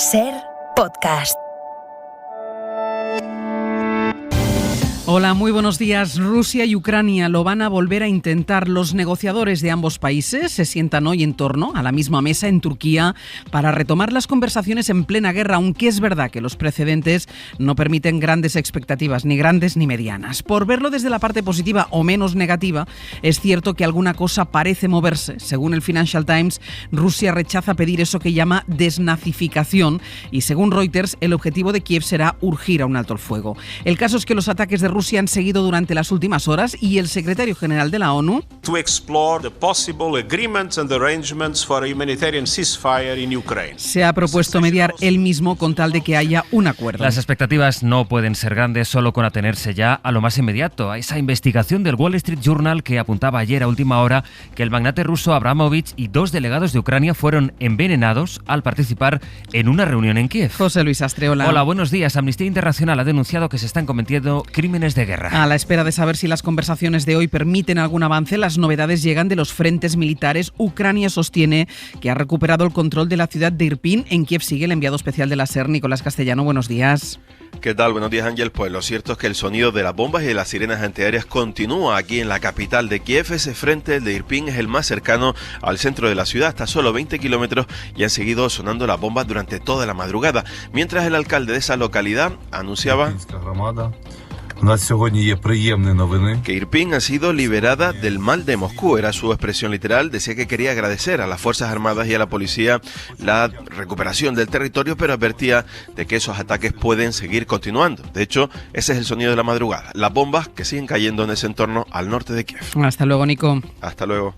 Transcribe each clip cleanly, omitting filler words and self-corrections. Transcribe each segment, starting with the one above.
SER Podcast. Hola, muy buenos días. Rusia y Ucrania lo van a volver a intentar. Los negociadores de ambos países se sientan hoy en torno a la misma mesa en Turquía para retomar las conversaciones en plena guerra, aunque es verdad que los precedentes no permiten grandes expectativas, ni grandes ni medianas. Por verlo desde la parte positiva o menos negativa, es cierto que alguna cosa parece moverse. Según el Financial Times, Rusia rechaza pedir eso que llama desnazificación y, según Reuters, el objetivo de Kiev será urgir a un alto el fuego. El caso es que los ataques de Rusia han seguido durante las últimas horas y el secretario general de la ONU se ha propuesto mediar él mismo con tal de que haya un acuerdo. Las expectativas no pueden ser grandes solo con atenerse ya a lo más inmediato, a esa investigación del Wall Street Journal que apuntaba ayer a última hora que el magnate ruso Abramovich y 2 delegados de Ucrania fueron envenenados al participar en una reunión en Kiev. José Luis Astreola. Hola, buenos días. Amnistía Internacional ha denunciado que se están cometiendo crímenes de guerra. A la espera de saber si las conversaciones de hoy permiten algún avance, las novedades llegan de los frentes militares. Ucrania sostiene que ha recuperado el control de la ciudad de Irpin. En Kiev sigue el enviado especial de la SER, Nicolás Castellano. Buenos días. ¿Qué tal? Buenos días, Ángel. Pues lo cierto es que el sonido de las bombas y de las sirenas antiaéreas continúa aquí en la capital de Kiev. Ese frente, el de Irpin, es el más cercano al centro de la ciudad, hasta solo 20 kilómetros, y han seguido sonando las bombas durante toda la madrugada. Mientras el alcalde de esa localidad anunciaba que Irpin ha sido liberada del mal de Moscú, era su expresión literal. Decía que quería agradecer a las Fuerzas Armadas y a la policía la recuperación del territorio, pero advertía de que esos ataques pueden seguir continuando. De hecho, ese es el sonido de la madrugada, las bombas que siguen cayendo en ese entorno al norte de Kiev. Hasta luego, Nico. Hasta luego.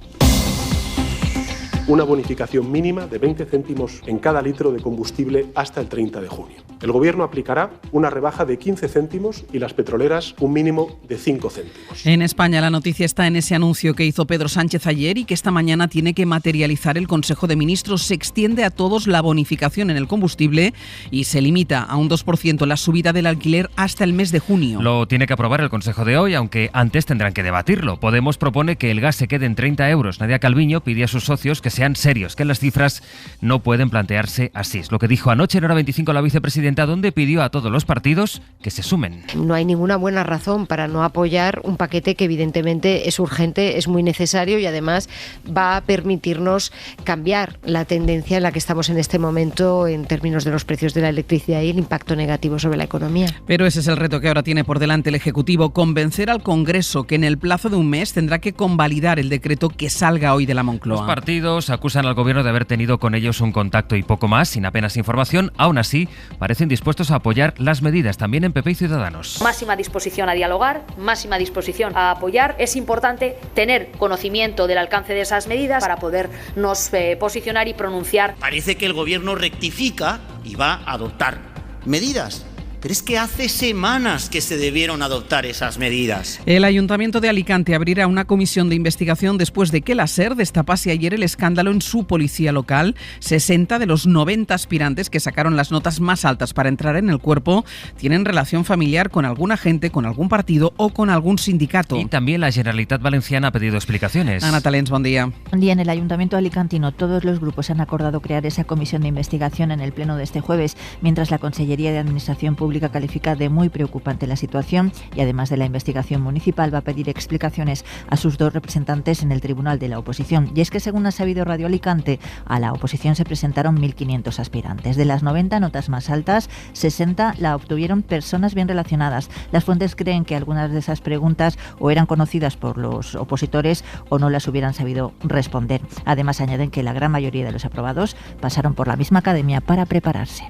Una bonificación mínima de 20 céntimos en cada litro de combustible hasta el 30 de junio. El Gobierno aplicará una rebaja de 15 céntimos y las petroleras un mínimo de 5 céntimos. En España la noticia está en ese anuncio que hizo Pedro Sánchez ayer y que esta mañana tiene que materializar el Consejo de Ministros. Se extiende a todos la bonificación en el combustible y se limita a un 2% la subida del alquiler hasta el mes de junio. Lo tiene que aprobar el Consejo de hoy, aunque antes tendrán que debatirlo. Podemos propone que el gas se quede en 30 euros. Nadia Calviño pide a sus socios que sean serios, que las cifras no pueden plantearse así. Es lo que dijo anoche en Hora 25 la vicepresidenta, donde pidió a todos los partidos que se sumen. No hay ninguna buena razón para no apoyar un paquete que evidentemente es urgente, es muy necesario y además va a permitirnos cambiar la tendencia en la que estamos en este momento en términos de los precios de la electricidad y el impacto negativo sobre la economía. Pero ese es el reto que ahora tiene por delante el Ejecutivo, convencer al Congreso que en el plazo de un mes tendrá que convalidar el decreto que salga hoy de la Moncloa. Los partidos acusan al Gobierno de haber tenido con ellos un contacto y poco más, sin apenas información. Aún así, parecen dispuestos a apoyar las medidas, también en PP y Ciudadanos. Máxima disposición a dialogar, máxima disposición a apoyar. Es importante tener conocimiento del alcance de esas medidas para podernos posicionar y pronunciar. Parece que el Gobierno rectifica y va a adoptar medidas. Pero es que hace semanas que se debieron adoptar esas medidas. El Ayuntamiento de Alicante abrirá una comisión de investigación después de que la SER destapase ayer el escándalo en su policía local. 60 de los 90 aspirantes que sacaron las notas más altas para entrar en el cuerpo tienen relación familiar con algún agente, con algún partido o con algún sindicato. Y también la Generalitat Valenciana ha pedido explicaciones. Ana Talens, buen día. Buen día. En el Ayuntamiento alicantino todos los grupos han acordado crear esa comisión de investigación en el pleno de este jueves, mientras la Consellería de Administración Pública califica de muy preocupante la situación y además de la investigación municipal va a pedir explicaciones a sus 2 representantes en el Tribunal de la Oposición. Y es que según ha sabido Radio Alicante, a la oposición se presentaron 1.500 aspirantes. De las 90 notas más altas, 60 la obtuvieron personas bien relacionadas. Las fuentes creen que algunas de esas preguntas o eran conocidas por los opositores o no las hubieran sabido responder. Además añaden que la gran mayoría de los aprobados pasaron por la misma academia para prepararse.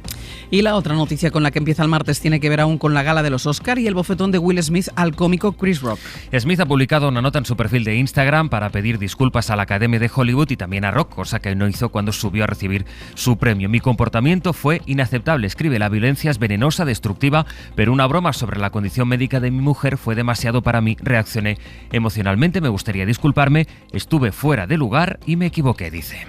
Y la otra noticia con la que empieza el martes tiene que ver aún con la gala de los Oscar y el bofetón de Will Smith al cómico Chris Rock. Smith ha publicado una nota en su perfil de Instagram para pedir disculpas a la Academia de Hollywood y también a Rock, cosa que no hizo cuando subió a recibir su premio. Mi comportamiento fue inaceptable, escribe. La violencia es venenosa, destructiva, pero una broma sobre la condición médica de mi mujer fue demasiado para mí. Reaccioné emocionalmente, me gustaría disculparme, estuve fuera de lugar y me equivoqué, dice.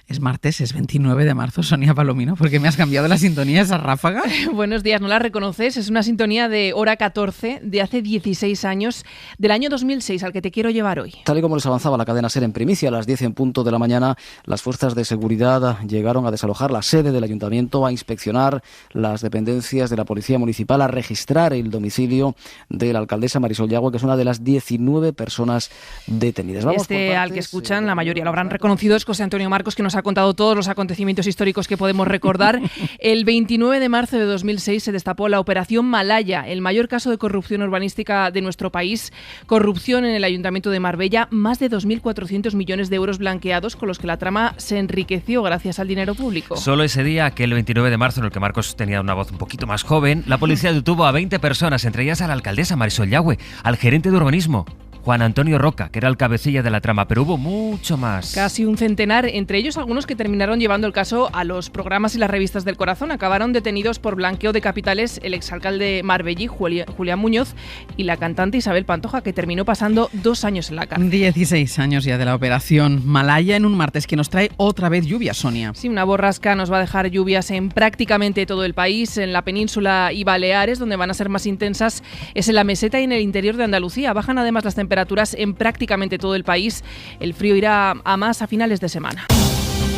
Es martes, es 29 de marzo. Sonia Palomino, ¿por qué me has cambiado la sintonía, esa ráfaga? Buenos días, ¿no la reconoces? Es una sintonía de hora 14 de hace 16 años, del año 2006, al que te quiero llevar hoy. Tal y como les avanzaba la cadena SER en primicia, a las 10 en punto de la mañana, las fuerzas de seguridad llegaron a desalojar la sede del ayuntamiento, a inspeccionar las dependencias de la policía municipal, a registrar el domicilio de la alcaldesa Marisol Yagüe, que es una de las 19 personas detenidas. Vamos al que escuchan, la mayoría lo habrán reconocido, es José Antonio Marcos, que nos ha contado todos los acontecimientos históricos que podemos recordar. El 29 de marzo de 2006 se destapó la Operación Malaya, el mayor caso de corrupción urbanística de nuestro país. Corrupción en el Ayuntamiento de Marbella, más de 2.400 millones de euros blanqueados, con los que la trama se enriqueció gracias al dinero público. Solo ese día, aquel 29 de marzo, en el que Marcos tenía una voz un poquito más joven, la policía detuvo a 20 personas, entre ellas a la alcaldesa Marisol Yagüe, al gerente de urbanismo, Juan Antonio Roca, que era el cabecilla de la trama, pero hubo mucho más. Casi un centenar, entre ellos algunos que terminaron llevando el caso a los programas y las revistas del corazón. Acabaron detenidos por blanqueo de capitales el exalcalde marbellí Julián Muñoz y la cantante Isabel Pantoja, que terminó pasando 2 años en la cárcel. 16 años ya de la Operación Malaya en un martes que nos trae otra vez lluvia, Sonia. Sí, una borrasca nos va a dejar lluvias en prácticamente todo el país, en la península y Baleares, donde van a ser más intensas, es en la meseta y en el interior de Andalucía. Bajan además las temperaturas en prácticamente todo el país. El frío irá a más a finales de semana.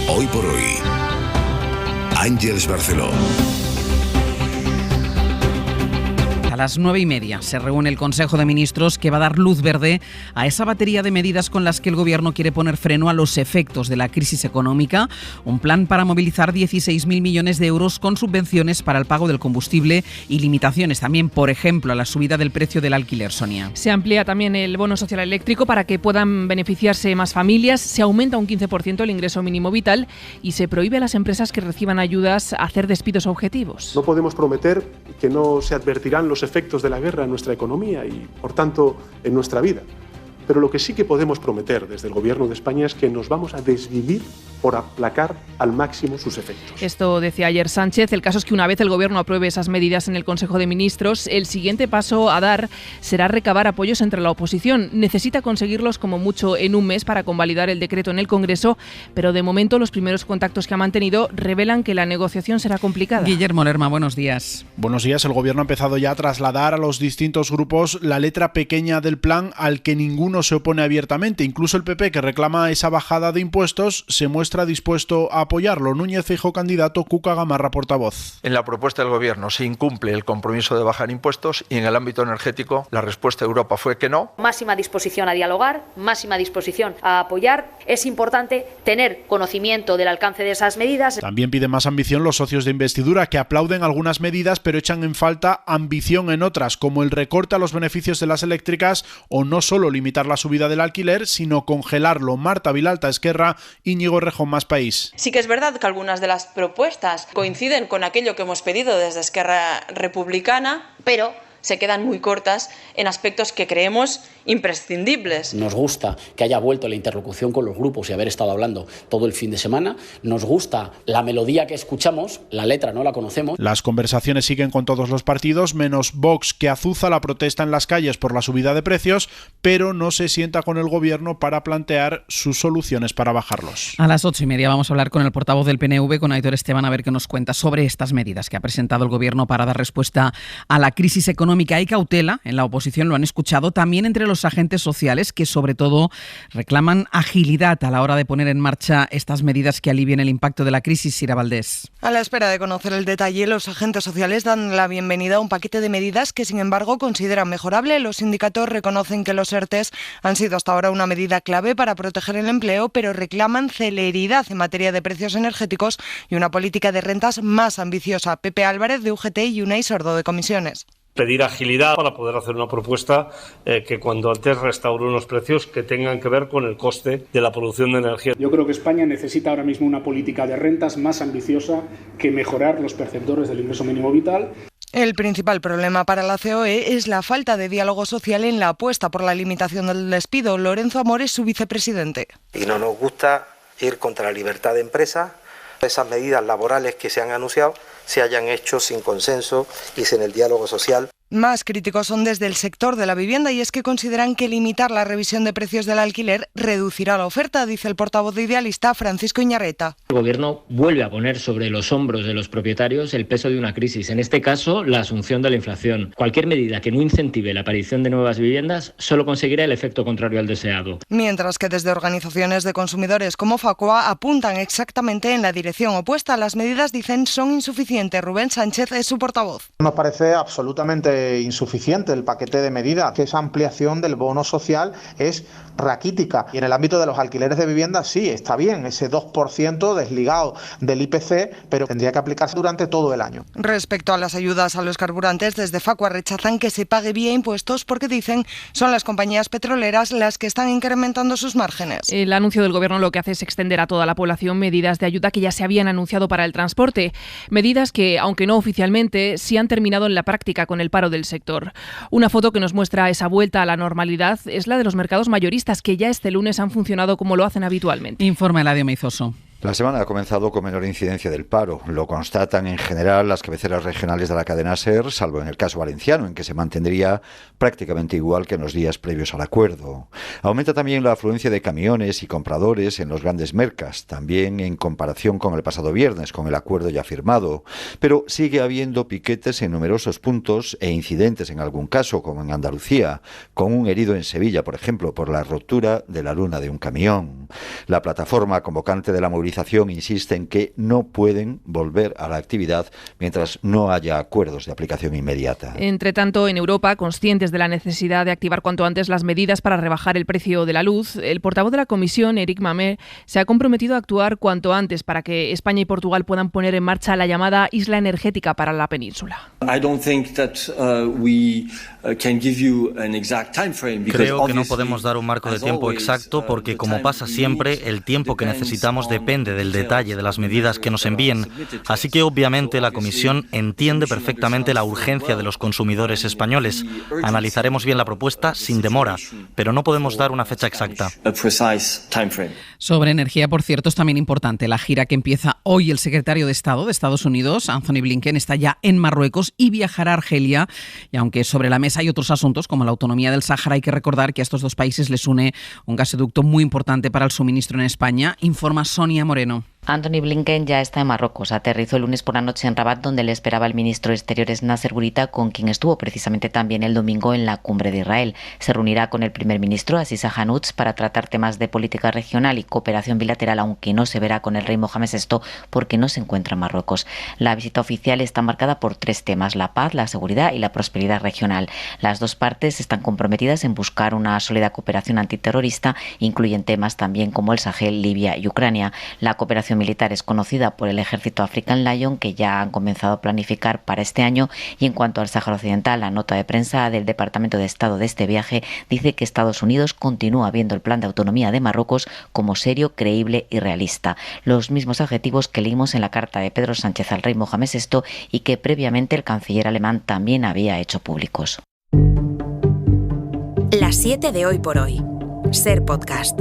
Hoy por hoy, Ángeles Barceló. A las 9:30 se reúne el Consejo de Ministros, que va a dar luz verde a esa batería de medidas con las que el Gobierno quiere poner freno a los efectos de la crisis económica. Un plan para movilizar 16.000 millones de euros con subvenciones para el pago del combustible y limitaciones también, por ejemplo, a la subida del precio del alquiler, Sonia. Se amplía también el bono social eléctrico para que puedan beneficiarse más familias. Se aumenta un 15% el ingreso mínimo vital y se prohíbe a las empresas que reciban ayudas a hacer despidos objetivos. No podemos prometer que no se advertirán los efectos de la guerra en nuestra economía y, por tanto, en nuestra vida. Pero lo que sí que podemos prometer desde el Gobierno de España es que nos vamos a desvivir por aplacar al máximo sus efectos. Esto decía ayer Sánchez. El caso es que una vez el Gobierno apruebe esas medidas en el Consejo de Ministros, el siguiente paso a dar será recabar apoyos entre la oposición. Necesita conseguirlos como mucho en un mes para convalidar el decreto en el Congreso, pero de momento los primeros contactos que ha mantenido revelan que la negociación será complicada. Guillermo Lerma, buenos días. Buenos días. El Gobierno ha empezado ya a trasladar a los distintos grupos la letra pequeña del plan al que ninguno se opone abiertamente. Incluso el PP, que reclama esa bajada de impuestos, se muestra dispuesto a apoyarlo. Núñez Feijóo candidato, Cuca Gamarra portavoz. En la propuesta del Gobierno se incumple el compromiso de bajar impuestos y en el ámbito energético la respuesta de Europa fue que no. Máxima disposición a dialogar, máxima disposición a apoyar. Es importante tener conocimiento del alcance de esas medidas. También piden más ambición los socios de investidura, que aplauden algunas medidas pero echan en falta ambición en otras, como el recorte a los beneficios de las eléctricas o no solo limitar la subida del alquiler, sino congelarlo. Marta Vilalta, Esquerra, Íñigo Errejón, Más País. Sí que es verdad que algunas de las propuestas coinciden con aquello que hemos pedido desde Esquerra Republicana, pero se quedan muy cortas en aspectos que creemos imprescindibles. Nos gusta que haya vuelto la interlocución con los grupos y haber estado hablando todo el fin de semana. Nos gusta la melodía que escuchamos, la letra no la conocemos. Las conversaciones siguen con todos los partidos, menos Vox, que azuza la protesta en las calles por la subida de precios, pero no se sienta con el Gobierno para plantear sus soluciones para bajarlos. A las 8:30 vamos a hablar con el portavoz del PNV, con Aitor Esteban, a ver qué nos cuenta sobre estas medidas que ha presentado el Gobierno para dar respuesta a la crisis económica. Hay cautela, en la oposición lo han escuchado, también entre los agentes sociales, que sobre todo reclaman agilidad a la hora de poner en marcha estas medidas que alivien el impacto de la crisis. Sira Valdés. A la espera de conocer el detalle, los agentes sociales dan la bienvenida a un paquete de medidas que, sin embargo, consideran mejorable. Los sindicatos reconocen que los ERTEs han sido hasta ahora una medida clave para proteger el empleo, pero reclaman celeridad en materia de precios energéticos y una política de rentas más ambiciosa. Pepe Álvarez, de UGT, y Unai Sordo, de Comisiones. Pedir agilidad para poder hacer una propuesta que cuando antes restaure unos precios que tengan que ver con el coste de la producción de energía. Yo creo que España necesita ahora mismo una política de rentas más ambiciosa que mejorar los perceptores del ingreso mínimo vital. El principal problema para la COE es la falta de diálogo social en la apuesta por la limitación del despido. Lorenzo Amor es su vicepresidente. Y no nos gusta ir contra la libertad de empresa. Esas medidas laborales que se han anunciado se hayan hecho sin consenso y sin el diálogo social. Más críticos son desde el sector de la vivienda y es que consideran que limitar la revisión de precios del alquiler reducirá la oferta, dice el portavoz de Idealista, Francisco Iñarreta. El Gobierno vuelve a poner sobre los hombros de los propietarios el peso de una crisis, en este caso la asunción de la inflación. Cualquier medida que no incentive la aparición de nuevas viviendas solo conseguirá el efecto contrario al deseado. Mientras que desde organizaciones de consumidores como Facua apuntan exactamente en la dirección opuesta. Las medidas, dicen, son insuficientes. Rubén Sánchez es su portavoz. Nos parece absolutamente insuficiente el paquete de medidas, que esa ampliación del bono social es raquítica. Y en el ámbito de los alquileres de vivienda sí, está bien, ese 2% desligado del IPC, pero tendría que aplicarse durante todo el año. Respecto a las ayudas a los carburantes, desde Facua rechazan que se pague vía impuestos porque dicen son las compañías petroleras las que están incrementando sus márgenes. El anuncio del Gobierno lo que hace es extender a toda la población medidas de ayuda que ya se habían anunciado para el transporte. Medidas que, aunque no oficialmente, sí han terminado en la práctica con el paro del sector. Una foto que nos muestra esa vuelta a la normalidad es la de los mercados mayoristas, que ya este lunes han funcionado como lo hacen habitualmente. Informa Eladio Meizoso. La semana ha comenzado con menor incidencia del paro. Lo constatan en general las cabeceras regionales de la cadena SER, salvo en el caso valenciano, en que se mantendría prácticamente igual que en los días previos al acuerdo. Aumenta también la afluencia de camiones y compradores en los grandes mercas, también en comparación con el pasado viernes, con el acuerdo ya firmado. Pero sigue habiendo piquetes en numerosos puntos e incidentes en algún caso, como en Andalucía, con un herido en Sevilla, por ejemplo, por la rotura de la luna de un camión. La plataforma convocante de la movilización insiste en que no pueden volver a la actividad mientras no haya acuerdos de aplicación inmediata. Entre tanto, en Europa, conscientes de la necesidad de activar cuanto antes las medidas para rebajar el precio de la luz, el portavoz de la Comisión, Eric Mamer, se ha comprometido a actuar cuanto antes para que España y Portugal puedan poner en marcha la llamada isla energética para la península. Creo que no podemos dar un marco de tiempo exacto porque, como pasa siempre, el tiempo que necesitamos depende del detalle de las medidas que nos envíen. Así que, obviamente, la Comisión entiende perfectamente la urgencia de los consumidores españoles. Analizaremos bien la propuesta sin demora, pero no podemos dar una fecha exacta. Sobre energía, por cierto, es también importante la gira que empieza hoy. El secretario de Estado de Estados Unidos, Anthony Blinken, está ya en Marruecos y viajará a Argelia. Y aunque sobre la mesa hay otros asuntos, como la autonomía del Sáhara, hay que recordar que a estos dos países les une un gasoducto muy importante para el suministro en España, informa Sonia Moreno. Anthony Blinken ya está en Marruecos. Aterrizó el lunes por la noche en Rabat, donde le esperaba el ministro de Exteriores Nasser Bourita, con quien estuvo precisamente también el domingo en la cumbre de Israel. Se reunirá con el primer ministro Aziz Ahanout para tratar temas de política regional y cooperación bilateral, aunque no se verá con el rey Mohamed VI porque no se encuentra en Marruecos. La visita oficial está marcada por tres temas: la paz, la seguridad y la prosperidad regional. Las dos partes están comprometidas en buscar una sólida cooperación antiterrorista, incluyen temas también como el Sahel, Libia y Ucrania. La cooperación militar es conocida por el ejército African Lion, que ya han comenzado a planificar para este año. Y en cuanto al Sáhara Occidental, la nota de prensa del Departamento de Estado de este viaje dice que Estados Unidos continúa viendo el plan de autonomía de Marruecos como serio, creíble y realista. Los mismos adjetivos que leímos en la carta de Pedro Sánchez al rey Mohamed VI y que previamente el canciller alemán también había hecho públicos. Las 7 de Hoy por Hoy. Ser Podcast.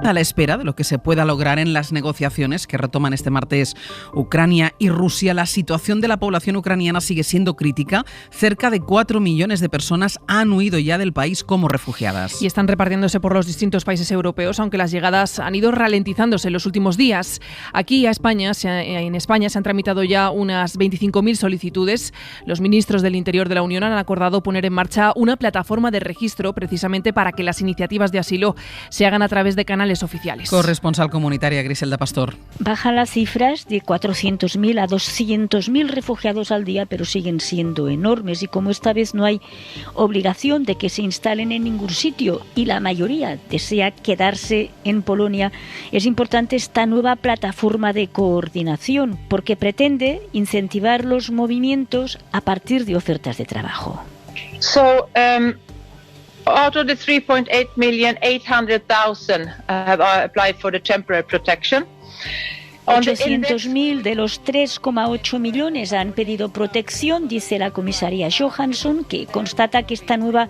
A la espera de lo que se pueda lograr en las negociaciones que retoman este martes Ucrania y Rusia, la situación de la población ucraniana sigue siendo crítica. Cerca de 4 millones de personas han huido ya del país como refugiadas. Y están repartiéndose por los distintos países europeos, aunque las llegadas han ido ralentizándose en los últimos días. Aquí en España se han tramitado ya unas 25.000 solicitudes. Los ministros del Interior de la Unión han acordado poner en marcha una plataforma de registro precisamente para que las iniciativas de asilo se hagan a través de canales oficiales. Corresponsal comunitaria Griselda Pastor. Bajan las cifras de 400.000 a 200.000 refugiados al día, pero siguen siendo enormes, y como esta vez no hay obligación de que se instalen en ningún sitio y la mayoría desea quedarse en Polonia, es importante esta nueva plataforma de coordinación porque pretende incentivar los movimientos a partir de ofertas de trabajo. Out of the 3.8 million, 800,000 have applied for the temporary protection. 900.000 de los 3,8 millones han pedido protección, dice la comisaria Johansson, que constata que esta nueva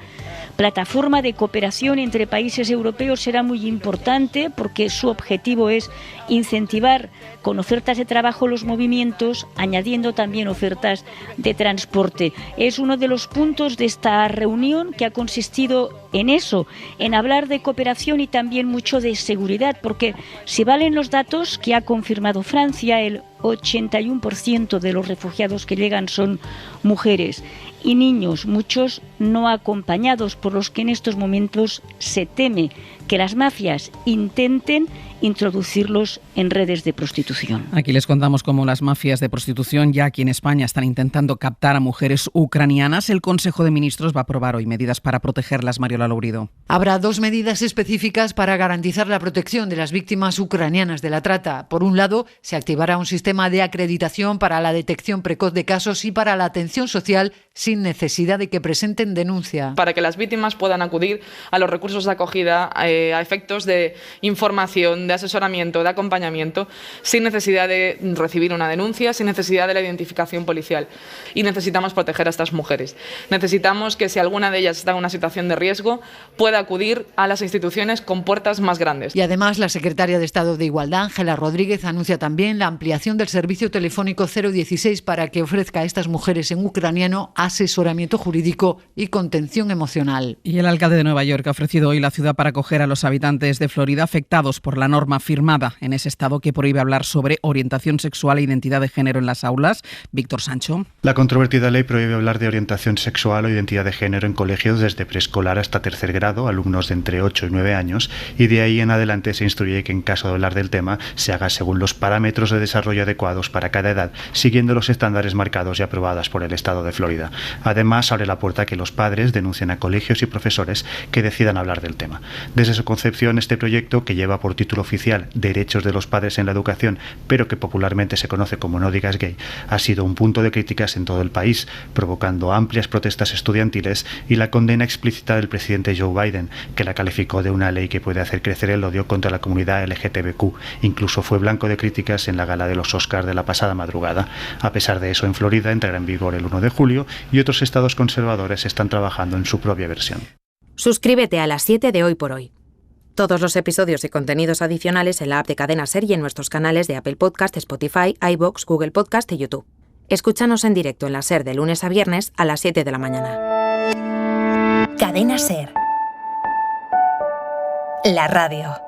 plataforma de cooperación entre países europeos será muy importante porque su objetivo es incentivar con ofertas de trabajo los movimientos, añadiendo también ofertas de transporte. Es uno de los puntos de esta reunión que ha consistido en eso, en hablar de cooperación y también mucho de seguridad, porque si valen los datos que ha confirmado Francia, el 81% de los refugiados que llegan son mujeres y niños, muchos no acompañados, por los que en estos momentos se teme que las mafias intenten introducirlos en redes de prostitución. Aquí les contamos cómo las mafias de prostitución ya aquí en España están intentando captar a mujeres ucranianas. El Consejo de Ministros va a aprobar hoy medidas para protegerlas. Mariola Lourido. Habrá 2 medidas específicas para garantizar la protección de las víctimas ucranianas de la trata. Por un lado, se activará un sistema de acreditación para la detección precoz de casos y para la atención social sin necesidad de que presenten denuncia. Para que las víctimas puedan acudir a los recursos de acogida a efectos de información, de asesoramiento, de acompañamiento, sin necesidad de recibir una denuncia, sin necesidad de la identificación policial. Y necesitamos proteger a estas mujeres. Necesitamos que si alguna de ellas está en una situación de riesgo, pueda acudir a las instituciones con puertas más grandes. Y además, la secretaria de Estado de Igualdad, Ángela Rodríguez, anuncia también la ampliación del servicio telefónico 016 para que ofrezca a estas mujeres en ucraniano asesoramiento jurídico y contención emocional. Y el alcalde de Nueva York ha ofrecido hoy la ciudad para acoger a los habitantes de Florida afectados por la norma firmada en ese estado que prohíbe hablar sobre orientación sexual e identidad de género en las aulas. Víctor Sancho. La controvertida ley prohíbe hablar de orientación sexual o identidad de género en colegios desde preescolar hasta tercer grado, alumnos de entre 8 y 9 años, y de ahí en adelante se instruye que en caso de hablar del tema se haga según los parámetros de desarrollo adecuados para cada edad, siguiendo los estándares marcados y aprobados por el estado de Florida. Además, abre la puerta a que los padres denuncien a colegios y profesores que decidan hablar del tema. Desde su concepción, este proyecto, que lleva por título oficial Derechos de los padres en la educación, pero que popularmente se conoce como No digas gay, ha sido un punto de críticas en todo el país, provocando amplias protestas estudiantiles y la condena explícita del presidente Joe Biden, que la calificó de una ley que puede hacer crecer el odio contra la comunidad LGTBQ. Incluso fue blanco de críticas en la gala de los Oscars de la pasada madrugada. A pesar de eso, en Florida entrará en vigor el 1 de julio y otros estados conservadores están trabajando en su propia versión. Suscríbete a las 7 de Hoy por Hoy. Todos los episodios y contenidos adicionales en la app de Cadena SER y en nuestros canales de Apple Podcast, Spotify, iVoox, Google Podcast y YouTube. Escúchanos en directo en la SER de lunes a viernes a las 7 de la mañana. Cadena SER. La radio.